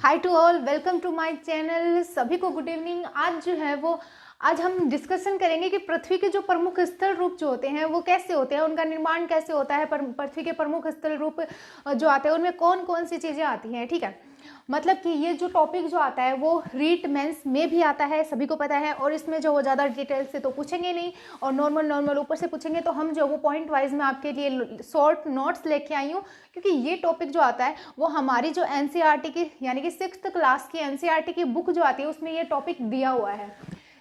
Hi to all, welcome to my channel. सभी को good evening. आज हम डिस्कशन करेंगे कि पृथ्वी के जो प्रमुख स्थल रूप जो होते हैं वो कैसे होते हैं, उनका निर्माण कैसे होता है। पृथ्वी के प्रमुख स्थल रूप जो आते हैं उनमें कौन कौन सी चीज़ें आती हैं। ठीक है, मतलब कि ये जो टॉपिक जो आता है वो रीट मेंस में भी आता है, सभी को पता है। और इसमें जो वो ज़्यादा डिटेल से तो पूछेंगे नहीं और नॉर्मल ऊपर से पूछेंगे। तो हम जो वो पॉइंट वाइज में आपके लिए शॉर्ट नोट्स लेके आई हूँ, क्योंकि ये टॉपिक जो आता है वो हमारी जो एनसीईआरटी की यानी कि 6th क्लास की एनसीईआरटी की बुक जो आती है उसमें ये टॉपिक दिया हुआ है।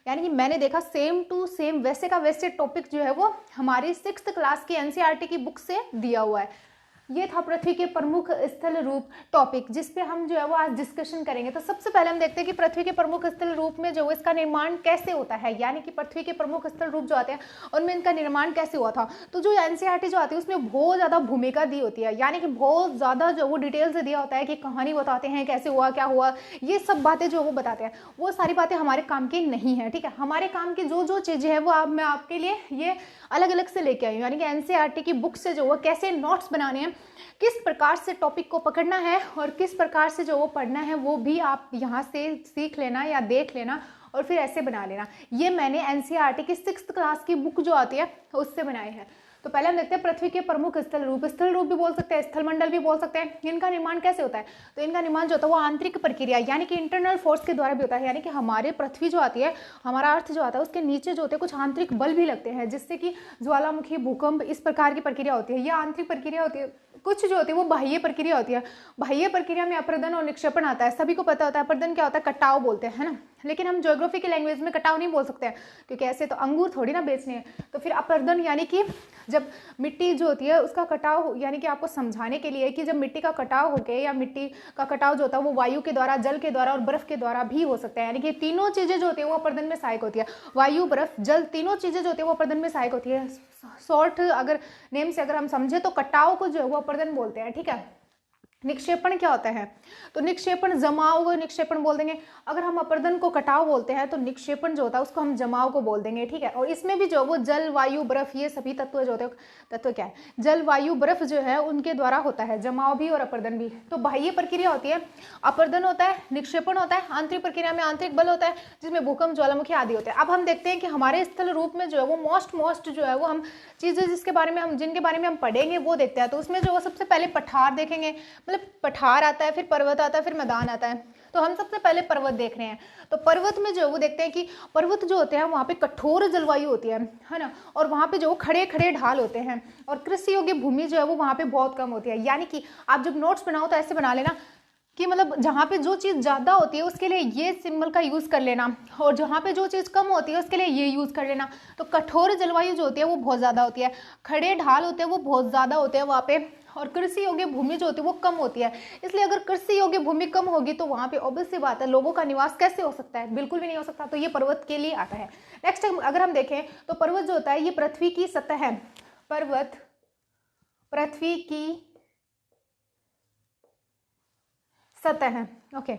यानी कि मैंने देखा सेम टू सेम वैसे का वैसे टॉपिक जो है वो हमारी 6th क्लास की एनसीईआरटी की बुक से दिया हुआ है। ये था पृथ्वी के प्रमुख स्थल रूप टॉपिक, जिस पे हम जो है वो आज डिस्कशन करेंगे। तो सबसे पहले हम देखते हैं कि पृथ्वी के प्रमुख स्थल रूप में जो इसका निर्माण कैसे होता है, यानी कि पृथ्वी के प्रमुख स्थल रूप जो आते हैं उनमें इनका निर्माण कैसे हुआ था। तो जो एनसीईआरटी जो आती है उसमें बहुत ज़्यादा भूमिका दी होती है, यानी कि बहुत ज़्यादा जो वो डिटेल से दिया होता है कि कहानी बताते हैं कैसे हुआ क्या हुआ, ये सब बातें जो वो बताते हैं। वो सारी बातें हमारे काम की नहीं है। ठीक है, हमारे काम की जो जो चीज़ें हैं वो मैं आपके लिए ये अलग अलग से लेके आई हूँ, यानी कि एनसीईआरटी की बुक से जो वो कैसे नोट्स बनाने हैं, किस प्रकार से टॉपिक को पकड़ना है और किस प्रकार से जो वो पढ़ना है वो भी आप यहाँ से सीख लेना या देख लेना और फिर ऐसे बना लेना। ये मैंने एनसीईआरटी की 6th क्लास की बुक जो आती है उससे बनाए हैं। तो पहले हम देखते हैं पृथ्वी के प्रमुख स्थल रूप भी बोल सकते हैं, स्थल मंडल भी बोल सकते हैं। इनका निर्माण कैसे होता है? तो इनका निर्माण जो होता है वो आंतरिक प्रक्रिया यानी कि इंटरनल फोर्स के द्वारा भी होता है। यानी कि हमारे पृथ्वी जो आती है, हमारा अर्थ जो आता है, उसके नीचे जो होते हैं कुछ आंतरिक बल भी लगते हैं, जिससे कि ज्वालामुखी, भूकंप, इस प्रकार की प्रक्रिया होती है। यह आंतरिक प्रक्रिया होती है। कुछ जो होती है वो बाह्य प्रक्रिया होती है। बाह्य प्रक्रिया में अपरदन और निक्षेपण आता है। सभी को पता होता है अपरदन क्या होता है, कटाव बोलते हैं, है ना। लेकिन हम ज्योग्राफी की लैंग्वेज में कटाव नहीं बोल सकते हैं, क्योंकि ऐसे तो अंगूर थोड़ी ना बेचने हैं। तो फिर अपरदन यानी कि जब मिट्टी जो होती है उसका कटाव, यानी कि आपको समझाने के लिए कि जब मिट्टी का कटाव हो गया या मिट्टी का कटाव जो होता है वो वायु के द्वारा, जल के द्वारा और बर्फ के द्वारा भी हो सकता है। यानी कि तीनों चीजें जो होती है वो अपरदन में सहायक होती है। वायु, बर्फ, जल, तीनों चीजें जो होती है वो अपरदन में सहायक होती है। शॉर्ट अगर नेम से अगर हम समझे तो कटाव को जो है वो अपरदन बोलते हैं। ठीक है, निक्षेपण क्या होता है? तो निक्षेपण जमाव को निक्षेपण बोल देंगे। अगर हम अपरदन को कटाव बोलते हैं तो निक्षेपण जो होता है उसको हम जमाव को बोल देंगे। ठीक है, और इसमें भी जो वो जल, वायु, बर्फ, ये सभी तत्व जो होते हैं, तत्व क्या है, जल, वायु, बर्फ जो है उनके द्वारा होता है जमाव भी और अपरदन भी। तो बाह्य प्रक्रिया होती है, अपरदन होता है, निक्षेपण होता है। आंतरिक प्रक्रिया में आंतरिक बल होता है जिसमें भूकंप, ज्वालामुखी आदि होते हैं। अब हम देखते हैं कि हमारे स्थल रूप में जो है वो मोस्ट जो है वो हम चीजें जिनके बारे में हम पढ़ेंगे वो देखते हैं। तो उसमें जो सबसे पहले पठार देखेंगे, मतलब पठार आता है, फिर पर्वत आता है, फिर मैदान आता है। तो हम सबसे पहले पर्वत देख रहे हैं। तो पर्वत में जो वो देखते हैं कि पर्वत जो होते हैं वहाँ पे कठोर जलवायु होती है ना, और वहाँ पे जो खड़े खड़े ढाल होते हैं और कृषि योग्य भूमि जो है वो वहाँ पे बहुत कम होती है। यानी कि आप जब नोट्स बनाओ तो ऐसे बना लेना कि मतलब जहाँ पे जो चीज़ ज़्यादा होती है उसके लिए ये सिंबल का यूज़ कर लेना, और जहाँ पे जो चीज़ कम होती है उसके लिए ये यूज़ कर लेना। तो कठोर जलवायु जो होती है वो बहुत ज़्यादा होती है, खड़े ढाल होते हैं वो बहुत ज़्यादा होते हैं वहाँ पे, और कृषि योग्य भूमि जो होती है वो कम होती है। इसलिए अगर कृषि योग्य भूमि कम होगी तो वहाँ पे ऑब्वियस सी बात है लोगों का निवास कैसे हो सकता है, बिल्कुल भी नहीं हो सकता। तो ये पर्वत के लिए आता है। नेक्स्ट अगर हम देखें तो पर्वत जो होता है ये पृथ्वी की सतह है। पर्वत पृथ्वी की सतह है। ओके,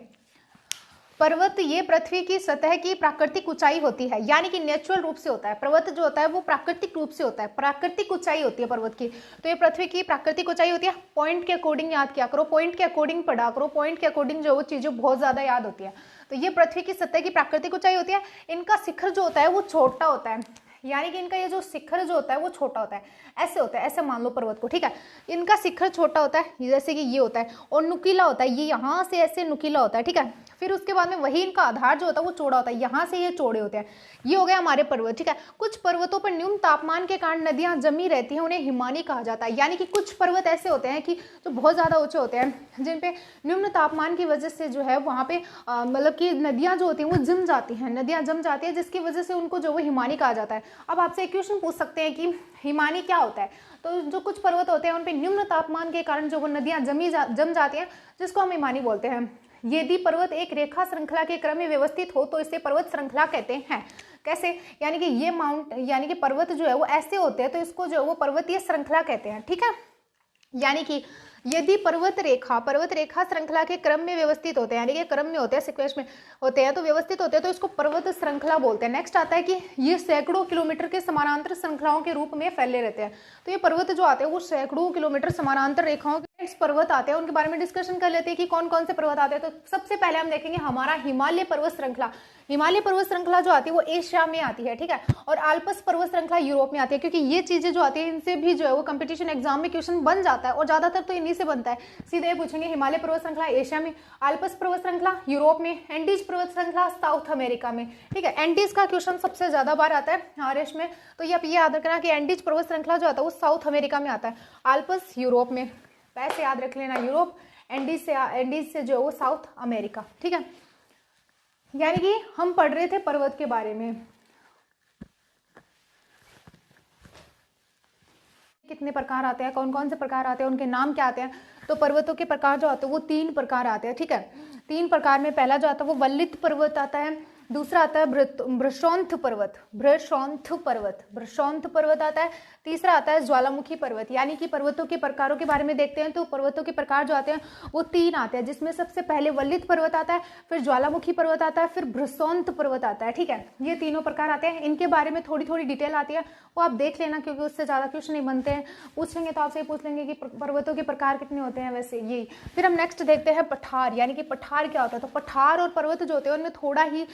पर्वत ये पृथ्वी की सतह की प्राकृतिक ऊंचाई होती है, यानी कि नेचुरल रूप से होता है। पर्वत जो होता है वो प्राकृतिक रूप से होता है, प्राकृतिक ऊंचाई होती है पर्वत की। तो ये पृथ्वी की प्राकृतिक ऊंचाई होती है। पॉइंट के अकॉर्डिंग याद किया करो, पॉइंट के अकॉर्डिंग पढ़ा करो, पॉइंट के अकॉर्डिंग जो वो चीजें बहुत ज्यादा याद होती है। तो ये पृथ्वी की सतह की प्राकृतिक ऊंचाई होती है। इनका शिखर जो होता है वो छोटा होता है, यानी कि इनका ये जो शिखर जो होता है वो छोटा होता है। ऐसे होता है, ऐसे मान लो पर्वत को। ठीक है, इनका शिखर छोटा होता है जैसे कि ये होता है, और नुकीला होता है, ये यहाँ से ऐसे नुकीला होता है। ठीक है, फिर उसके बाद में वही इनका आधार जो होता है वो चौड़ा होता है, यहाँ से ये चौड़े होते हैं। ये हो गए हमारे पर्वत। ठीक है, कुछ पर्वतों पर न्यून तापमान के कारण नदियां जमी रहती हैं, उन्हें हिमानी कहा जाता है। यानी कि कुछ पर्वत ऐसे होते हैं कि जो बहुत ज्यादा ऊंचे होते हैं, जिन पे निम्न तापमान की वजह से जो है वहाँ पे मतलब कि नदियां जो होती हैं वो जम जाती हैं, नदियां जम जाती है, जिसकी वजह से उनको जो वो हिमानी कहा जाता है। अब आपसे एक क्वेश्चन पूछ सकते हैं कि हिमानी क्या होता है? तो जो कुछ पर्वत होते हैं उन पे निम्न तापमान के कारण जो वो नदियां जम जाती हैं, जिसको हम हिमानी बोलते हैं। यदि पर्वत एक रेखा श्रृंखला के क्रम में व्यवस्थित हो तो इसे पर्वत श्रृंखला कहते हैं। कैसे? यानी कि ये यानी कि पर्वत जो है वो ऐसे होते हैं तो इसको जो है वो पर्वतीय श्रृंखला कहते हैं। ठीक है, यानी कि यदि पर्वत रेखा श्रृंखला के क्रम में व्यवस्थित होते हैं, यानी कि क्रम में होते हैं, सीक्वेंस में होते हैं, तो व्यवस्थित होते हैं तो इसको पर्वत श्रृंखला बोलते हैं। नेक्स्ट आता है कि ये सैकड़ों किलोमीटर के समानांतर श्रृंखलाओं के रूप में फैले रहते हैं। तो ये पर्वत जो आते हैं वो सैकड़ों किलोमीटर समानांतर रेखाओं पर्वत आते हैं उनके बारे में डिस्कशन कर लेते हैं कि कौन कौन से पर्वत आते हैं। तो सबसे पहले हम देखेंगे हमारा हिमालय पर्वत श्रृंखला। हिमालय पर्वत श्रृंखला जो आती है वो एशिया में आती है, ठीक है, और आल्प्स पर्वत श्रृंखला यूरोप में आती है, क्योंकि ये चीजें जो आती है इनसे भी जो है वो कंपटीशन एग्जाम में क्वेश्चन बन जाता है और ज्यादातर तो इन्हीं से बनता है। सीधे पूछेंगे हिमालय पर्वत श्रृंखला एशिया में, आल्प्स पर्वत श्रृंखला यूरोप में, एंडीज पर्वत श्रृंखला साउथ अमेरिका में, ठीक है। एंडीज का क्वेश्चन सबसे ज्यादा बार आता है आरएस में, तो ये आप ये याद रखना कि एंडीज पर्वत श्रृंखला जो आता है वो साउथ अमेरिका में आता है, आल्प्स यूरोप में, ऐसे याद रख लेना, यूरोप, एंडीज से जो है वो साउथ अमेरिका, ठीक है। यानी कि हम पढ़ रहे थे पर्वत के बारे में, कितने प्रकार आते हैं, कौन कौन से प्रकार आते हैं, उनके नाम क्या आते हैं। तो पर्वतों के प्रकार जो आते हैं वो 3 प्रकार आते हैं, ठीक है। 3 प्रकार में पहला जो आता है वो वल्लित पर्वत आता है, दूसरा आता है भ्रशोंथ पर्वत, भ्रशोंथ पर्वत आता है, तीसरा आता है ज्वालामुखी पर्वत। यानी कि पर्वतों के प्रकारों के बारे में देखते हैं तो पर्वतों के प्रकार जो आते हैं वो 3 आते हैं, जिसमें सबसे पहले वल्लित पर्वत आता है, फिर ज्वालामुखी पर्वत आता है, फिर भ्रशोंथ पर्वत आता है, ठीक है। ये तीनों प्रकार आते हैं, इनके बारे में थोड़ी थोड़ी डिटेल आती है, वो आप देख लेना, क्योंकि उससे ज्यादा क्वेश्चन नहीं बनते हैं। पूछेंगे तो आपसे पूछ लेंगे कि पर्वतों के प्रकार कितने होते हैं, वैसे यही। फिर हम नेक्स्ट देखते हैं पठार, यानी कि पठार क्या होता है। तो पठार और पर्वत जो होते हैं उनमें थोड़ा ही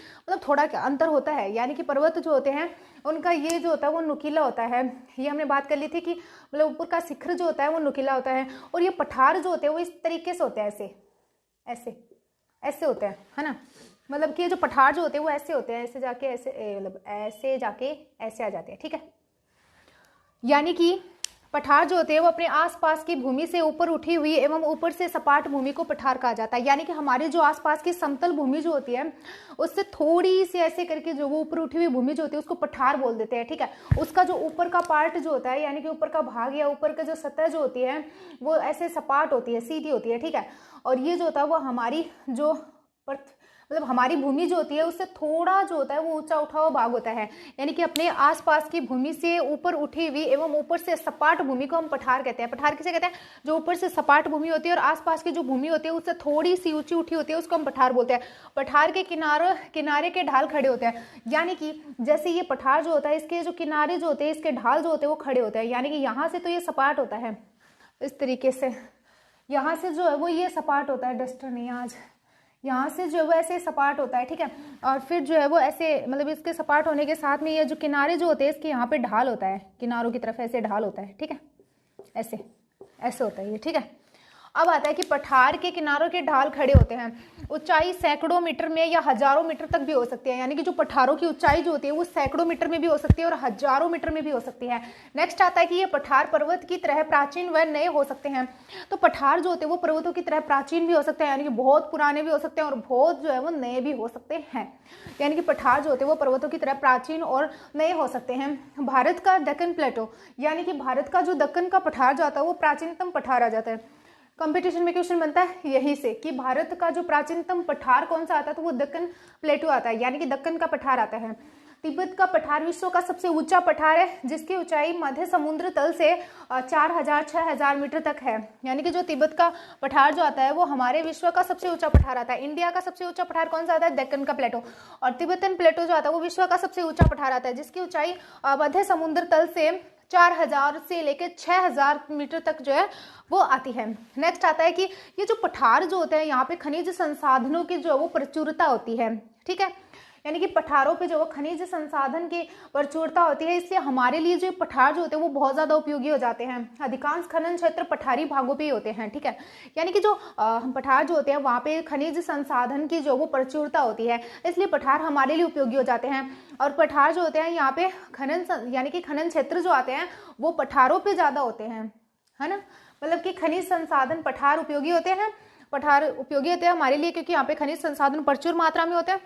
थोड़ा क्या अंतर होता है। यानी कि पर्वत जो होते हैं उनका ये जो होता है वो नुकीला होता है, ये हमने बात कर ली थी कि मतलब ऊपर का शिखर जो होता है वो नुकीला होता है, और ये पठार जो होते हैं वो इस तरीके से होते हैं, ऐसे ऐसे ऐसे होते हैं, है ना। मतलब कि जो पठार जो होते हैं वो ऐसे होते हैं, ऐसे जाके ऐसे, मतलब ऐसे जाके ऐसे आ जाते हैं, ठीक है। यानी कि पठार जो होते हैं वो अपने आसपास की भूमि से ऊपर उठी हुई एवं ऊपर से सपाट भूमि को पठार कहा जाता है। यानी कि हमारे जो आसपास की समतल भूमि जो होती है उससे थोड़ी सी ऐसे करके जो वो ऊपर उठी हुई भूमि जो होती है उसको पठार बोल देते हैं, ठीक है। उसका जो ऊपर का पार्ट जो होता है, यानी कि ऊपर का भाग या ऊपर का जो सतह जो होती है वो ऐसे सपाट होती है, सीधी होती है, ठीक है। और ये जो होता है वो हमारी जो मतलब हमारी भूमि जो होती है उससे थोड़ा जो होता है वो ऊंचा उठा हुआ भाग होता है। यानी कि अपने आसपास की भूमि से ऊपर उठी हुई एवं ऊपर से सपाट भूमि को हम पठार कहते हैं। पठार किसे कहते हैं? जो ऊपर से सपाट भूमि होती है और आसपास की जो भूमि होती है उससे थोड़ी सी ऊंची उठी होती है उसको हम पठार बोलते हैं। पठार के किनारे के ढाल खड़े होते हैं। यानी कि जैसे ये पठार जो होता है इसके जो किनारे जो होते हैं, इसके ढाल जो होते हैं वो खड़े होते हैं। यानी कि यहाँ से तो ये सपाट होता है इस तरीके से, यहाँ से जो है वो ये सपाट होता है, डस्टर नहीं आज, यहाँ से जो है वो ऐसे सपाट होता है, ठीक है। और फिर जो है वो ऐसे मतलब इसके सपाट होने के साथ में ये जो किनारे जो होते हैं इसके यहाँ पे ढाल होता है, किनारों की तरफ ऐसे ढाल होता है, ठीक है। ऐसे ऐसे होता है ये, ठीक है। अब आता है कि पठार के किनारों के ढाल खड़े होते हैं। ऊंचाई सैकड़ों मीटर में या हजारों मीटर तक भी हो सकती है। यानी कि जो पठारों की ऊंचाई जो होती है वो सैकड़ों मीटर में भी हो सकती है और हजारों मीटर में भी हो सकती है। नेक्स्ट आता है कि ये पठार पर्वत की तरह प्राचीन व नए हो सकते हैं। तो पठार जो होते हैं वो पर्वतों की तरह प्राचीन भी हो सकते हैं, यानी कि बहुत पुराने भी हो सकते हैं और बहुत जो है वो नए भी हो सकते हैं। यानी कि पठार जो होते हैं वो पर्वतों की तरह प्राचीन और नए हो सकते हैं। भारत का दक्कन प्लेटो, यानी कि भारत का जो दक्कन का पठार जाता है वो प्राचीनतम पठार आ जाता है। कंपटीशन में क्वेश्चन बनता है यही से कि भारत का जो प्राचीनतम पठार कौन सा आता है, तो वो दक्कन प्लेटो आता है, यानी कि दक्कन का पठार आता है। तिब्बत का पठार विश्व का सबसे ऊंचा पठार है, जिसकी ऊंचाई मध्य समुद्र तल से 4000-6000 मीटर तक है। यानी कि जो तिब्बत का पठार जो आता है वो हमारे विश्व का सबसे ऊंचा पठार आता है। इंडिया का सबसे ऊंचा पठार कौन सा आता है? दक्कन का प्लेटो। और तिब्बतन प्लेटो जो आता है वो विश्व का सबसे ऊंचा पठार आता है, जिसकी ऊंचाई मध्य समुद्र तल से 4000 से लेकर 6000 मीटर तक जो है वो आती है। नेक्स्ट आता है कि ये जो पठार जो होते हैं यहाँ पे खनिज संसाधनों की जो है वो प्रचुरता होती है, ठीक है। यानी कि पठारों पे जो खनिज संसाधन की प्रचुरता होती है, इसलिए हमारे लिए जो पठार जो होते हैं वो बहुत ज़्यादा उपयोगी हो जाते हैं। अधिकांश खनन क्षेत्र पठारी भागों पे ही होते हैं, ठीक है। यानी कि जो पठार जो होते हैं वहाँ पे खनिज संसाधन की जो वो प्रचुरता होती है, इसलिए पठार हमारे लिए उपयोगी हो जाते हैं। और पठार जो होते हैं यहाँ पे यानी कि खनन क्षेत्र जो आते हैं वो पठारों पर ज़्यादा होते हैं, है ना। मतलब कि खनिज संसाधन पठार उपयोगी होते हैं, पठार उपयोगी होते हैं हमारे लिए, क्योंकि यहाँ पे खनिज संसाधन प्रचुर मात्रा में होते हैं।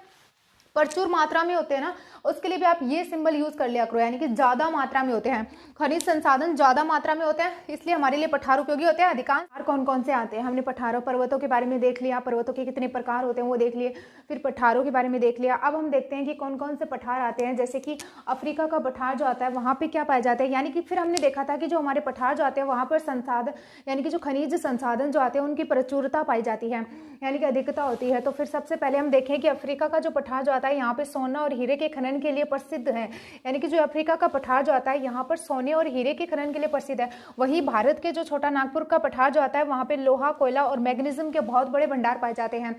प्रचुर मात्रा में होते हैं ना, उसके लिए भी आप ये सिंबल यूज कर लिया करो, यानी कि ज्यादा मात्रा में होते हैं। खनिज संसाधन ज्यादा मात्रा में होते हैं, इसलिए हमारे लिए पठार उपयोगी होते हैं। अधिकांश कौन कौन से आते हैं? हमने पठारों पर्वतों के बारे में देख लिया, पर्वतों के कितने प्रकार होते हैं वो देख लिए, फिर पठारों के बारे में देख लिया। अब हम देखते हैं कि कौन कौन से पठार आते हैं। जैसे कि अफ्रीका का पठार जो आता है वहाँ पे क्या पाए जाते हैं, यानी कि फिर हमने देखा था कि जो हमारे पठार जो आते हैं वहाँ पर संसाधन यानी कि जो खनिज संसाधन जो आते हैं उनकी प्रचुरता पाई जाती है, यानी कि अधिकता होती है। तो फिर सबसे पहले हम देखें कि अफ्रीका का जो पठार जो आता है यहाँ पे सोना और हीरे के खनन के लिए प्रसिद्ध है, यानी कि जो अफ्रीका का पठार जो आता है यहाँ पर सोने और हीरे के खनन के लिए प्रसिद्ध है। वहीं भारत के जो छोटा नागपुर का पठार जो आता है वहाँ पे लोहा, कोयला और मैग्नीशियम के बहुत बड़े भंडार पाए जाते हैं।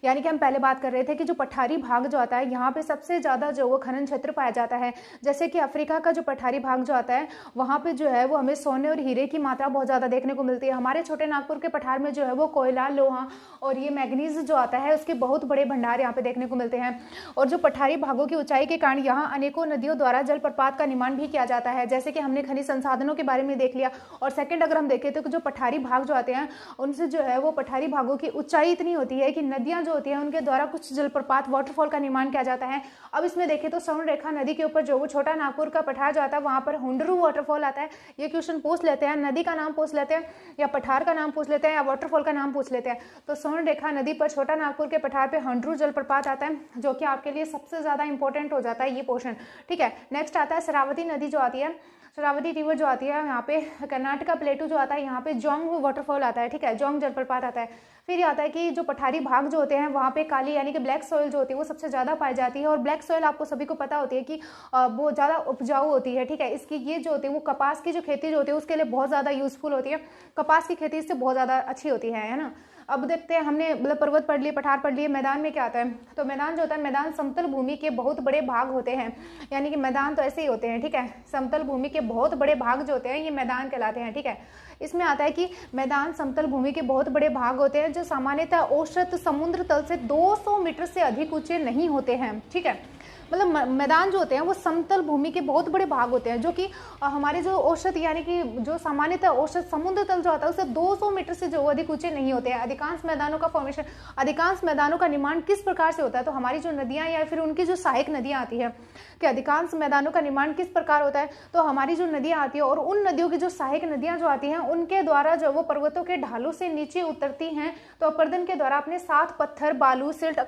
यानी कि हम पहले बात कर रहे थे कि जो पठारी भाग जो आता है यहाँ पे सबसे ज़्यादा जो वो खनन क्षेत्र पाया जाता है। जैसे कि अफ्रीका का जो पठारी भाग जो आता है वहाँ पे जो है वो हमें सोने और हीरे की मात्रा बहुत ज़्यादा देखने को मिलती है। हमारे छोटे नागपुर के पठार में जो है वो कोयला, लोहा और ये मैग्नीज जो आता है उसके बहुत बड़े भंडार यहाँ पे देखने को मिलते हैं। और जो पठारी भागों की ऊंचाई के कारण यहाँ अनेकों नदियों द्वारा जलप्रपात का निर्माण भी किया जाता है, जैसे कि हमने खनिज संसाधनों के बारे में देख लिया। और सेकंड अगर हम देखें तो जो पठारी भाग जो आते हैं उनसे जो है वो पठारी भागों की ऊंचाई इतनी होती है कि नदियां जो होती हैं उनके द्वारा कुछ जलप्रपात, वाटरफॉल का निर्माण किया जाता है। अब इसमें देखें तो स्वर्ण रेखा नदी के ऊपर जो वो छोटा नागपुर का पठार जो आता है वहां पर हुंडरू वाटरफॉल आता है। ये क्वेश्चन पूछ लेते हैं, नदी का नाम पूछ लेते हैं या पठार का नाम पूछ लेते हैं या वाटरफॉल का नाम पूछ लेते हैं। तो स्वर्ण रेखा नदी पर छोटा नागपुर के पठार पे हुंडरू जलप्रपात आता है, जो कि आपके लिए सबसे ज्यादा इंपॉर्टेंट हो जाता है ये पोर्शन। ठीक है, नेक्स्ट आता है शरावती नदी जो आती है, शरावती रिवर जो आती है यहाँ पे कर्नाटका प्लेटू जो आता है यहाँ पे जोंग वाटरफॉल आता है। ठीक है, जोंग जलप्रपात आता है। फिर ये आता है कि जो पठारी भाग जो होते हैं वहाँ पे काली यानी कि ब्लैक सॉइल जो होती है वो सबसे ज़्यादा पाई जाती है। और ब्लैक सॉइल आपको सभी को पता होती है कि वो ज़्यादा उपजाऊ होती है। ठीक है, इसकी ये जो होती है वो कपास की जो खेती जो होती है उसके लिए बहुत ज़्यादा यूजफुल होती है। कपास की खेती इससे बहुत ज़्यादा अच्छी होती है ना। अब देखते हैं, हमने मतलब पर्वत पढ़ लिए, पठार पढ़ लिए, मैदान में क्या आता है। तो मैदान जो होता है, मैदान समतल भूमि के बहुत बड़े भाग होते हैं, यानी कि मैदान तो ऐसे ही होते हैं। ठीक है, समतल भूमि के बहुत बड़े भाग जो होते हैं ये मैदान कहलाते हैं। ठीक है, इसमें आता है कि मैदान समतल भूमि के बहुत बड़े भाग होते हैं जो सामान्यतः औसत समुद्र तल से 200 मीटर से अधिक ऊंचे नहीं होते हैं। ठीक है, मतलब मैदान जो होते हैं वो समतल भूमि के बहुत बड़े भाग होते हैं जो कि हमारे जो औसत यानी कि जो सामान्यतः औसत समुद्र तल जो आता है उससे 200 मीटर से जो अधिक ऊंचे नहीं होते हैं। अधिकांश मैदानों का फॉर्मेशन, अधिकांश मैदानों का निर्माण किस प्रकार से होता है। तो हमारी जो नदियां या फिर उनकी जो सहायक नदियां आती है कि अधिकांश मैदानों का निर्माण किस प्रकार होता है। तो हमारी जो नदियां आती है और उन नदियों की जो सहायक नदियां जो आती हैं उनके द्वारा जो वो पर्वतों के ढालों से नीचे उतरती हैं, तो अपर्दन के द्वारा अपने साथ पत्थर, बालू, सिल्ट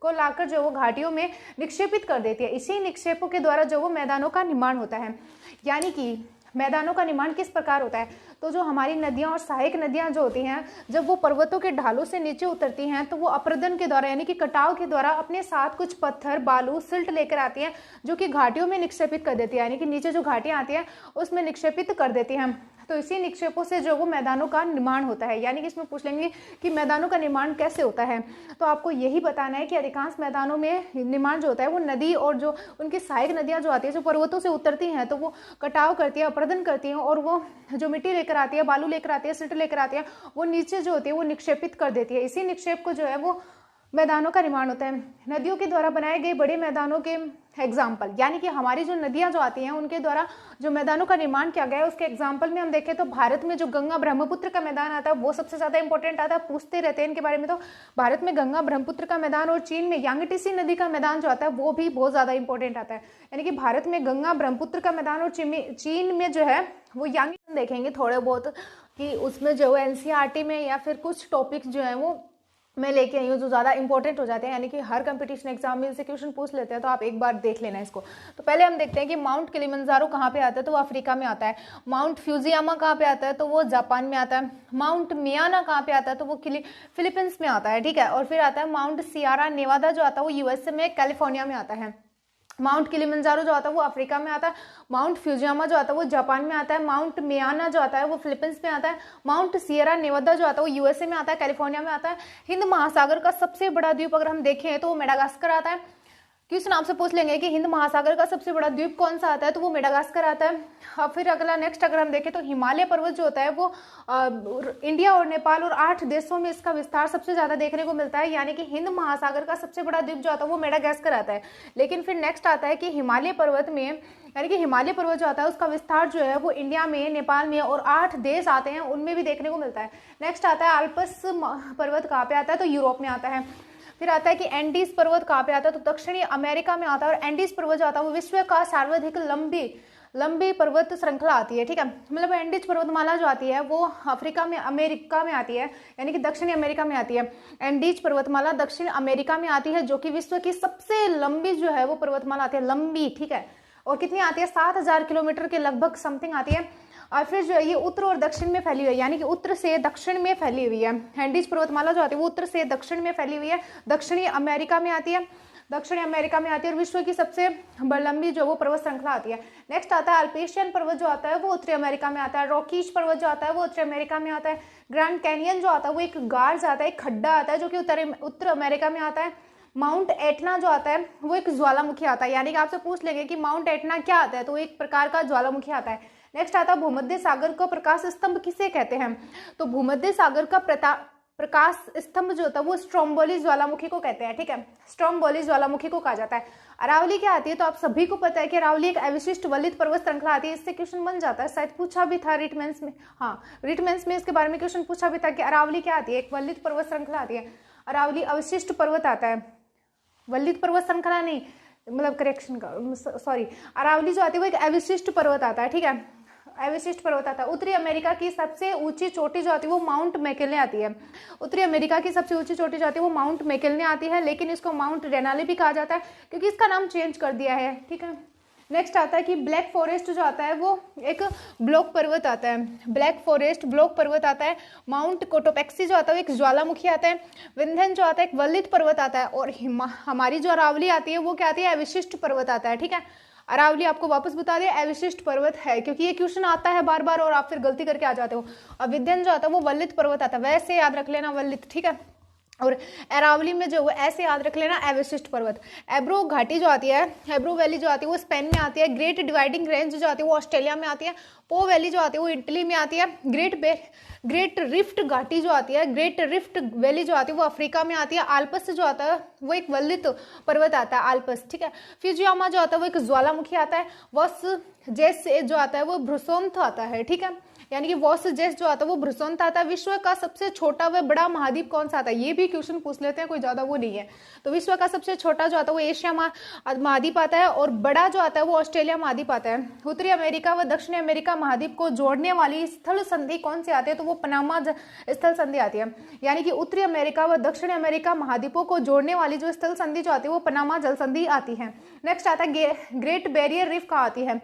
को लाकर जो वो घाटियों में निक्षेपित कर देती है। इसी निक्षेपों के द्वारा जो वो मैदानों का निर्माण होता है। यानी कि मैदानों का निर्माण किस प्रकार होता है। तो जो हमारी नदियां और सहायक नदियां जो होती हैं जब वो पर्वतों के ढालों से नीचे उतरती हैं तो वो अपर्दन के द्वारा यानी कि कटाव के द्वारा अपने साथ कुछ पत्थर, बालू, सिल्ट लेकर आती हैं जो कि घाटियों में निक्षेपित कर देती है, यानी कि नीचे जो घाटियां आती हैं उसमें निक्षेपित कर देती हैं। तो इसी निक्षेपों से जो वो मैदानों का निर्माण होता है। यानी कि इसमें पूछ लेंगे कि मैदानों का निर्माण कैसे होता है, तो आपको यही बताना है कि अधिकांश मैदानों में निर्माण जो होता है वो नदी और जो उनकी सहायक नदियां जो आती है जो पर्वतों से उतरती हैं तो वो कटाव करती है, अपर्दन करती हैं और वो जो मिट्टी लेकर आती है, बालू लेकर आती है, सिल्ट लेकर आती है, वो नीचे जो होती है वो निक्षेपित कर देती है। इसी निक्षेप को जो है वो मैदानों का निर्माण होता है। नदियों के द्वारा बनाए गए बड़े मैदानों के एग्जाम्पल, यानी कि हमारी जो नदियां जो आती हैं उनके द्वारा जो मैदानों का निर्माण किया गया है उसके एग्जाम्पल में हम देखें तो भारत में जो गंगा ब्रह्मपुत्र का मैदान आता है वो सबसे ज्यादा इंपॉर्टेंट आता है, पूछते रहते हैं इनके बारे में। तो भारत में गंगा ब्रह्मपुत्र का मैदान और चीन में यांगटीसी नदी का मैदान जो आता है वो भी बहुत ज्यादा इंपॉर्टेंट आता है। यानी कि भारत में गंगा ब्रह्मपुत्र का मैदान और चीन में जो है वो यांगटीसी देखेंगे थोड़े बहुत कि उसमें जो एनसीईआरटी में या फिर कुछ टॉपिक जो है वो मैं लेके आई हूँ जो ज़्यादा इंपॉर्टेंट हो जाते हैं, यानी कि हर कंपटीशन एग्जाम में इनसे क्वेश्चन पूछ लेते हैं, तो आप एक बार देख लेना इसको। तो पहले हम देखते हैं कि माउंट किलिमंजारो कहाँ पे आता है, तो वो अफ्रीका में आता है। माउंट फ्यूजियामा कहाँ पे आता है, तो वो जापान में आता है। माउंट मियाना कहाँ पे आता है, तो वो फिलीपींस में आता है। ठीक है, और फिर आता है माउंट सियारा नेवादा जो आता है वो यूएसए में कैलिफोर्निया में आता है। माउंट किलिमंजारो जो आता है वो अफ्रीका में आता है। माउंट फ्यूजियामा जो आता है वो जापान में आता है। माउंट मियाना जो आता है वो फिलीपींस में आता है। माउंट सियरा नेवादा जो आता है वो यूएसए में आता है, कैलिफोर्निया में आता है। हिंद महासागर का सबसे बड़ा द्वीप अगर हम देखें तो वो मेडागास्कर आता है। क्वेश्चन आपसे पूछ लेंगे कि हिंद महासागर का सबसे बड़ा द्वीप कौन सा आता है, तो वो मेडागास्कर आता है। और फिर अगला नेक्स्ट अगर हम देखें तो हिमालय पर्वत जो होता है वो इंडिया और नेपाल और 8 देशों में इसका विस्तार सबसे ज्यादा देखने को मिलता है। यानी कि हिंद महासागर का सबसे बड़ा द्वीप जो आता है वो मेडागास्कर आता है। लेकिन फिर नेक्स्ट आता है कि हिमालय पर्वत में, यानी कि हिमालय पर्वत जो आता है उसका विस्तार जो है वो इंडिया में, नेपाल में और 8 देश आते हैं उनमें भी देखने को मिलता है। नेक्स्ट आता है आल्प्स पर्वत कहाँ पे आता है, तो यूरोप में आता है। फिर आता है कि एंडीज पर्वत कहाँ पे आता है, तो दक्षिणी अमेरिका में आता है। और एंडीज पर्वत जो आता है वो विश्व का सर्वाधिक लंबी पर्वत श्रृंखला आती है। ठीक है, मतलब एंडीज पर्वतमाला जो आती है वो अफ्रीका में, अमेरिका में आती है, यानी कि दक्षिणी अमेरिका में आती है। एंडीज पर्वतमाला दक्षिण अमेरिका में आती है जो कि विश्व की सबसे लंबी जो है वो पर्वतमाला आती है, लंबी। ठीक है, और कितनी आती है, 7000 किलोमीटर के लगभग समथिंग आती है। और फिर जो है ये उत्तर और दक्षिण में फैली हुई है, यानी कि उत्तर से दक्षिण में फैली हुई है। एंडीज पर्वतमाला जो आती है वो उत्तर से दक्षिण में फैली हुई है, दक्षिणी अमेरिका में आती है, दक्षिणी अमेरिका में आती है और विश्व की सबसे लंबी जो वो पर्वत श्रृंखला आती है। नेक्स्ट आता है अल्पेशियन पर्वत जो आता है वो उत्तरी अमेरिका में आता है, रॉकीज पर्वत जो आता है वो उत्तरी अमेरिका में आता है, ग्रैंड कैनियन जो आता है वो एक गार्ज आता है, एक खड्डा आता है जो कि उत्तर अमेरिका में आता है, माउंट एटना जो आता है वो एक ज्वालामुखी आता है, यानी कि आपसे पूछ लेंगे कि माउंट एटना क्या आता है, तो एक प्रकार का ज्वालामुखी आता है। नेक्स्ट आता है भूमध्य सागर का प्रकाश स्तंभ किसे कहते हैं, तो भूमध्य सागर का प्रकाश स्तंभ जो होता है वो स्ट्रोम्बोली ज्वालामुखी को कहते हैं, ठीक है, स्ट्रोम्बोली ज्वालामुखी को कहा जाता है। अरावली क्या आती है, तो आप सभी को पता है कि अरावली एक अविशिष्ट वलित पर्वत श्रृंखला आती है, इससे क्वेश्चन बन जाता है, शायद पूछा भी था रिटमेंस में, हाँ रिटमेंस में इसके बारे में क्वेश्चन पूछा भी था कि अरावली क्या आती है, एक वलित पर्वत श्रृंखला आती है। अरावली अवशिष्ट पर्वत आता है, वलित पर्वत श्रृंखला नहीं, मतलब करेक्शन का सॉरी, अरावली जो आती है वो एक अविशिष्ट पर्वत आता है, ठीक है, अविशिष्ट पर्वत आता है। उत्तरी अमेरिका की सबसे ऊंची चोटी जो आती है वो माउंट मैकिन्ले आती है, उत्तरी अमेरिका की सबसे ऊंची चोटी जो आती है वो माउंट मैकिन्ले आती है, लेकिन इसको माउंट डेनाली भी कहा जाता है क्योंकि इसका नाम चेंज कर दिया है, ठीक है। नेक्स्ट आता है कि ब्लैक फॉरेस्ट जो आता है वो एक ब्लॉक पर्वत आता है, ब्लैक फॉरेस्ट ब्लॉक पर्वत आता है। माउंट कोटोपेक्सी जो आता है एक ज्वालामुखी आता है। विंध्यन जो आता है एक वलित पर्वत आता है। और हमारी जो अरावली आती है वो क्या आती है, अविशिष्ट पर्वत आता है, ठीक है। अरावली आपको वापस बता दें अविशिष्ट पर्वत है, क्योंकि ये क्वेश्चन आता है बार बार और आप फिर गलती करके आ जाते हो। और विंध्यन जो आता है वो वलित पर्वत आता है, वैसे याद रख लेना वलित, ठीक है। और अरावली में जो ऐसे याद रख लेना अविशिष्ट पर्वत। एब्रो घाटी जो आती है, एब्रो वैली जो आती है वो स्पेन में आती है। ग्रेट डिवाइडिंग रेंज जो आती है वो ऑस्ट्रेलिया में आती है। पो वैली जो आती है वो इटली में आती है। ग्रेट रिफ्ट घाटी जो आती है, ग्रेट रिफ्ट वैली जो आती है वो अफ्रीका में आती है। आल्पस जो आता है वो एक वलित पर्वत आता है, आल्पस, ठीक है। फ्यूजियामा जो आता है वो एक ज्वालामुखी आता है। वस जेस जो आता है वो भ्रूसोंथ आता है, ठीक है, यानी कि वॉस जेस जो आता है वो भ्रूसोंथ आता है। विश्व का सबसे छोटा व बड़ा महाद्वीप कौन सा आता है, ये भी क्वेश्चन पूछ लेते हैं, कोई ज्यादा वो नहीं है। तो विश्व का सबसे छोटा जो आता है वो एशिया महाद्वीप आता है और बड़ा जो आता है वो ऑस्ट्रेलिया महाद्वीप आता है। उत्तरी अमेरिका व दक्षिणी अमेरिका महाद्वीप को जोड़ने वाली स्थल संधि कौन सी आती है, तो वो पनामा स्थल संधि आती है। यानी कि उत्तरी अमेरिका व दक्षिणी अमेरिका महाद्वीपों को जोड़ने वाली जो स्थल संधि जो आती है वो पनामा जल संधि आती है। नेक्स्ट आता है ग्रेट बैरियर रीफ कहाँ आती है,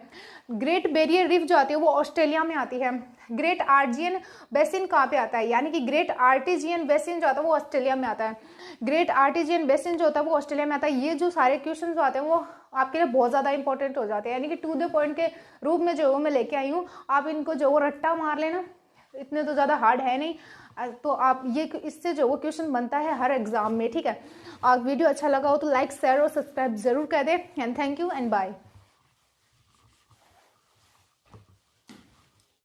ग्रेट बैरियर रीफ जो आती है वो ऑस्ट्रेलिया में आती है। ग्रेट आर्टिजियन बेसिन कहाँ पे आता है, यानी कि ग्रेट आर्टिजियन बेसिन जो आता है वो ऑस्ट्रेलिया में आता है। ग्रेट आर्टिजियन बेसिन जो होता है वो ऑस्ट्रेलिया में आता है। ये जो सारे क्वेश्चन जो आते हैं वो आपके लिए बहुत ज्यादा इंपॉर्टेंट हो जाते हैं, यानी कि टू द पॉइंट के रूप में जो मैं लेके आई हूँ। आप इनको जो वो रट्टा मार लेना, इतने तो ज्यादा हार्ड है नहीं, तो आप ये इससे जो वो क्वेश्चन बनता है हर एग्जाम में, ठीक है। और वीडियो अच्छा लगा हो तो लाइक शेयर और सब्सक्राइब जरूर कर दें। And thank you and bye.